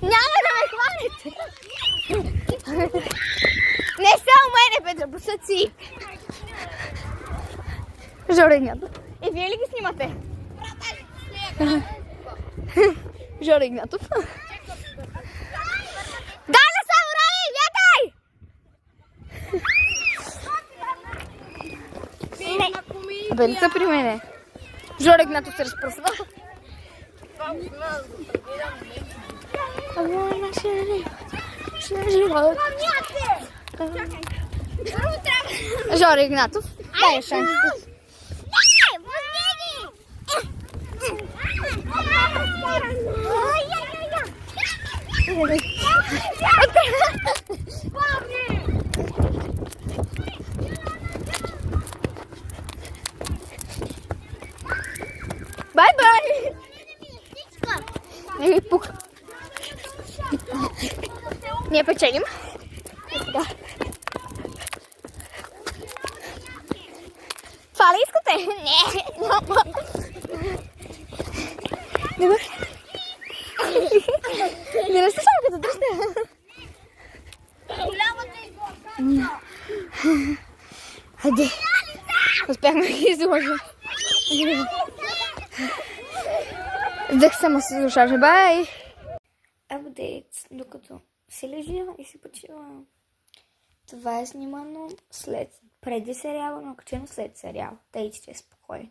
Няма да ме хванете! Не само мене, Петра, посъци! Жоро Игнатов. Вие ли ги снимате? Жоро Игнатов. Дай на само Рави, вятай! Бе, не са при мене. Жоро Игнатов се разпръсва. Жоро Игнатов. Дай шанс. Бай-бай! Не ми пука. Ние печелим. Да. Това ли искате? Не, няма. Добре. Не не слушам като дръжте. Хайде. Успяхме да ги изложим. Вдъх само се слушаше. Бай! Апдейт, докато се лежа и си почивам. Това е снимано преди сериала, но качено след сериал. Тъй, че е спокойно.